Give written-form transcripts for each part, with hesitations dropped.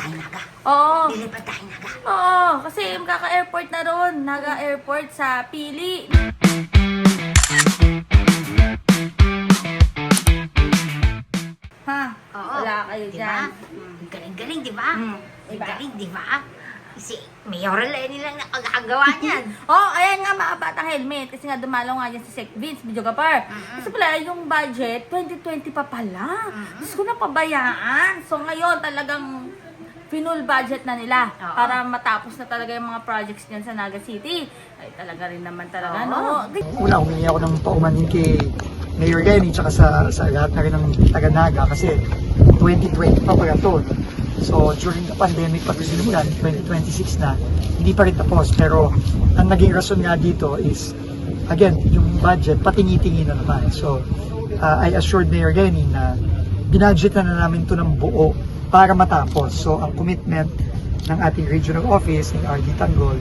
tayo Naga. Oo. Lilipad tayo Naga. Oo, kasi magkaka-airport na ron. Naga-airport sa Pili. Ha? Oo. Wala kayo Diba? dyan. Ang galing-galing, di ba? Mm. Ang galing, di ba? Si Mayor Lenny lang nakagagawa niyan. Oh, ayan nga mga batang helmet. Kasi nga dumalaw nga dyan si Sec Vince, Videogapar. Kasi pala yung budget, 2020 pa pala. Diyos ko napabayaan. So ngayon talagang finul budget na nila Oo. para matapos na talaga yung mga projects niyan sa Naga City. Ay talaga rin naman talaga, Oo. no? Una, humingi ako ng paumanhin kay Mayor Lenny tsaka sa lahat na rin ng taga-Naga kasi 2020 pa pala to. So during the pandemic pag sinimulan, 2026 na, hindi pa rin tapos. Pero ang naging rason nga dito is, again, yung budget patingi-tingi na naman. So I assured Mayor Lenny na binudget na namin to ng buo para matapos. So ang commitment ng ating regional office, ng RD Tanggol,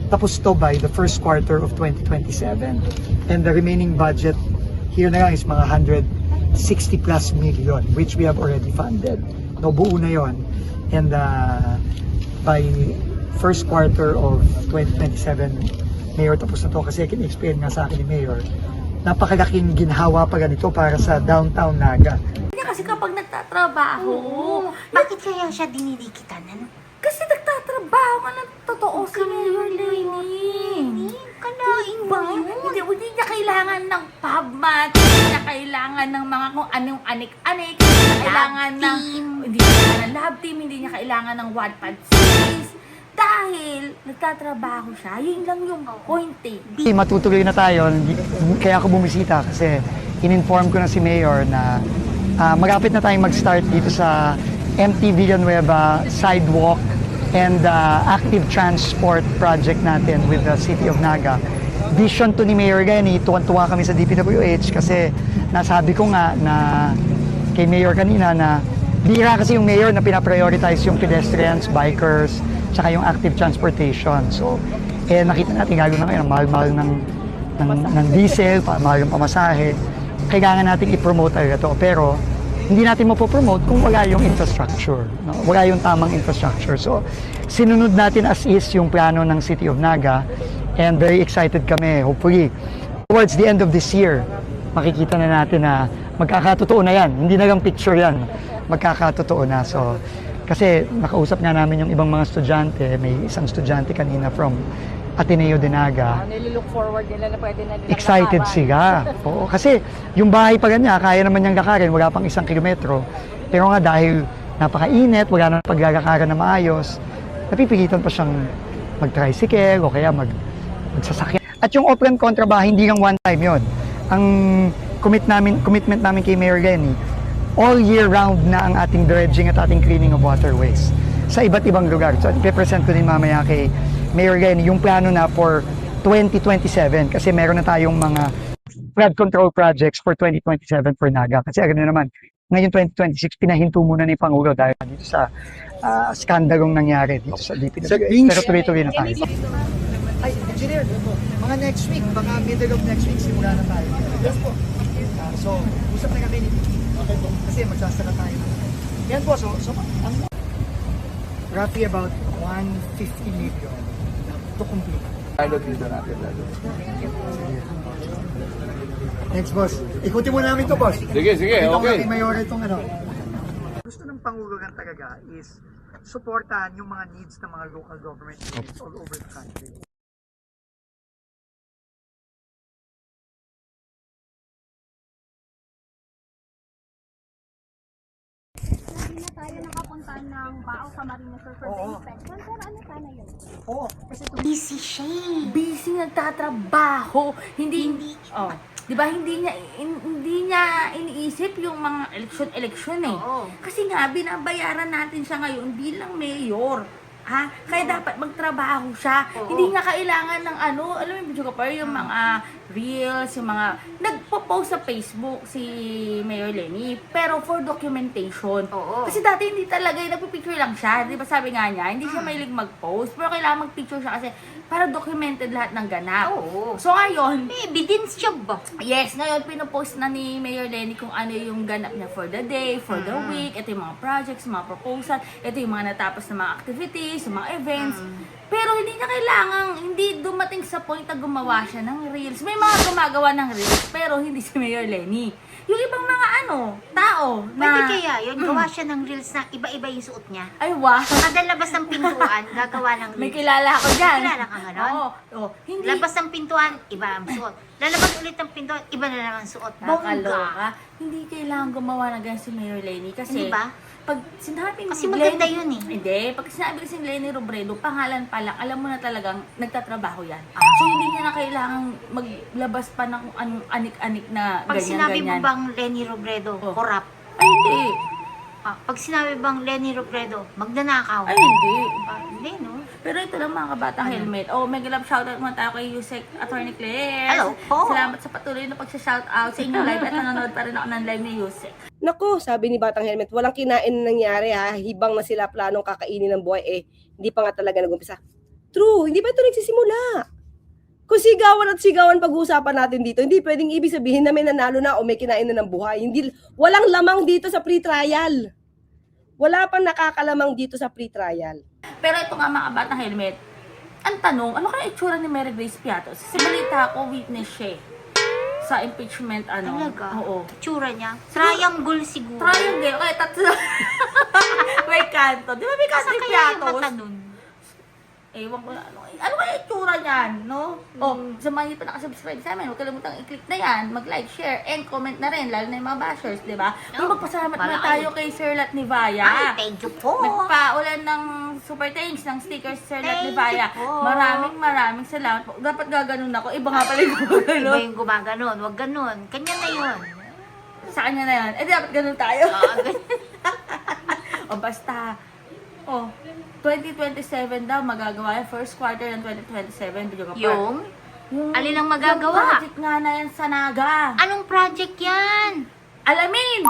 tapos to by the first quarter of 2027. And the remaining budget here na lang is mga 160 plus million, which we have already funded. No, buo na yon. And by first quarter of 2027, Mayor, tapos na to kasi kin-explain nga sa akin ni Mayor, napakalaking ginhawa pa ganito para sa downtown Naga. Kanya kasi kapag nagtatrabaho, Bakit kaya siya dinidikitan? Ano? kasi nagtatrabaho nga ng totoo si Mayor Lenny. Kalain Ba? Hindi niya kailangan ng PubMat, hindi niya kailangan ng mga kung anong anik-anik, hindi niya kailangan ng hindi niya kailangan ng lab team, hindi niya kailangan ng Wattpad series. Dahil nagtatrabaho siya, yun lang yung point eh. Matutuloy na tayo, kaya ako bumisita kasi in-inform ko na si Mayor na magapit na tayong mag-start dito sa MT Villanueva sidewalk and active transport project natin with the City of Naga. Vision to ni Mayor Lenny, tuwan-tuwa kami sa DPWH kasi nasabi ko nga na kay Mayor kanina na bihira kasi yung Mayor na pinaprioritize yung pedestrians, bikers, tsaka yung active transportation. So, nakita natin gagawin na ngayon, mahal-mahal ng diesel, mahal yung pamasahe. Kailangan natin i-promote talaga to. Pero, hindi natin mapopromote kung wala yung infrastructure. No? Wala yung tamang infrastructure. So, sinunod natin as is yung plano ng City of Naga and very excited kami. Hopefully, towards the end of this year, makikita na natin na magkakatotoo na yan. Hindi na lang picture yan. Magkakatotoo na. So, kasi nakausap nga namin yung ibang mga estudyante. May isang estudyante kanina from Ateneo de Naga. Nililook forward nila na pwede na nilang Excited sila. Oo, kasi yung bahay pa ganyan, kaya naman niyang lakarin, wala pang 1 kilometro. Pero nga dahil napakainit, wala nang paglalakaran na maayos, napipilitan pa siyang mag-tricycle o kaya magsasakyan. At yung open kontrabahay, hindi lang one time yon. Ang commitment namin kay Mayor Lenny, all year round na ang ating dredging at ating cleaning of waterways sa iba't ibang lugar. So, i-present ko din mamaya kay Mayor Lenny yung plano na for 2027 kasi meron na tayong mga flood control projects for 2027 for Naga. Kasi agad na naman, ngayon 2026, pinahinto muna ni Pangulo dahil dito sa skandalong nangyari dito sa DPWH. Pero tuloy-tuloy na tayo. Ay, engineer, mga next week, mga middle of next week, simula na tayo. Yes po. So, usap na kami ni okay po. Kasi magsasara tayo. Yan po, so roughly about 150 million to complete. Pilot dito natin lalo. Next, boss. Ikutin mo namin to, boss. Sige, Ito okay. ang mayor itong ano. Gusto ng Pangulo lang talaga is supportahan yung mga needs ng mga local government units all over the country. Hindi na tayo nakapunta ng Bao Camarines Sur for the inspection, pero ano sana yun? Oo, kasi Busy siya eh. Busy nagtatrabaho. Hindi. Oh. 'Di ba hindi niya iniisip yung mga eleksyon eh. Oo. Kasi nga binabayaran natin siya ngayon bilang mayor. Ha? Kaya dapat magtrabaho siya. Oo. Hindi niya kailangan ng ano, alam mo yung video ka yung mga reels, yung mga, nagpo-post sa Facebook si Mayor Lenny, pero for documentation. Oo. Kasi dati hindi talaga, nagpipicture lang siya. Di ba sabi nga niya, hindi siya mahilig mag-post, pero kailangan mag-picture siya kasi para documented lahat ng ganap. Oo. So ngayon, May evidence siya ba? yes, ngayon pinopost na ni Mayor Lenny kung ano yung ganap niya for the day, for the week, ito yung mga projects, mga proposal, ito yung mga natapos na mga activities, yung mga events. Pero hindi niya kailangang, hindi dumating sa point na gumawa siya ng reels. May mga gumagawa ng reels, pero hindi si Mayor Lenny. Yung ibang mga tao na... Pwede kaya yun, gawa siya ng reels na iba-iba yung suot niya. Ay, wow! Kada labas ng pintuan, gagawa ng reels. May kilala ako dyan. May kilala ka nga nun? Oo. Hindi. Labas ng pintuan, iba ang suot. Lalabas ulit ng pintuan, iba na naman ang suot. Bongga. Nakakaloka. Hindi kailangan gumawa ng ganyan si Mayor Lenny kasi... Hindi ba? Pag sinabi Kasi maganda yun eh. Hindi. Pag sinabi kasi Lenny Robredo, pangalan pa lang, alam mo na talagang nagtatrabaho yan. So, hindi niya na kailangang maglabas pa ng kung anong anik-anik na Pag sinabi mo ganyan-ganyan. bang Lenny Robredo, Oh. korap? Ay, hindi. Pag sinabi bang Lenny Robredo, magnanakaw? Ay, hindi. Hindi, no? Pero ito lang mga kabatang helmet. Oh, mega love shoutout muna tayo kay Yusek Attorney Claire. Hello po. Salamat sa patuloy na pagsa-shoutout sa inyong live at nanonood pa rin ako ng live ni Yusek. Nako, sabi ni Batang Helmet, walang kinain na nangyari ha. Hibang na sila planong kakainin ng buhay hindi pa nga talaga nag-umpisa. True, hindi pa ito nagsisimula. Kung sigawan at sigawan pag-uusapan natin dito, hindi pwedeng ibig sabihin na may nanalo na o may kinain na ng buhay. Hindi, walang lamang dito sa pre-trial. Wala pang nakakalamang dito sa pre-trial. Pero ito nga mga batang helmet, ang tanong, ano kaya itsura ni Mary Grace Piatos? Sa balita ko, witness siya sa impeachment, Talaga? Oo. Tsura niya? Triangle siguro. Triangle, okay, tatlo. May kanto. Di ba may kanto Saan yung kaya yung Piatos? mata nun? Ewan ko na, ano kaya itsura niyan, no? O, sa mga hindi pa nakasubscribe sa amin, huwag kalimutang i-click na yan, mag-like, share, and comment na rin, lalo na yung mga bashers, di ba? Oh, Magpasalamat na wala tayo kayo. kay Sir Lat Nivaya. Ay, thank you po. Nagpaulan ng super thanks ng stickers Sir Lat Thank Nivaya. you po. Maraming salamat po. Dapat gaganon ako. Iba nga pala yung Iba gumagano. yung gumaganon, wag ganon. Kanya na yun. Sa kanya na yan. Eh, dapat ganun tayo. Ganyan. O basta, 2027 daw magagawa yung first quarter ng 2027. Video ka pa. Yung? Yung Alin ang magagawa? Yung project nga na yan sa Naga. Anong project yan? Alamin!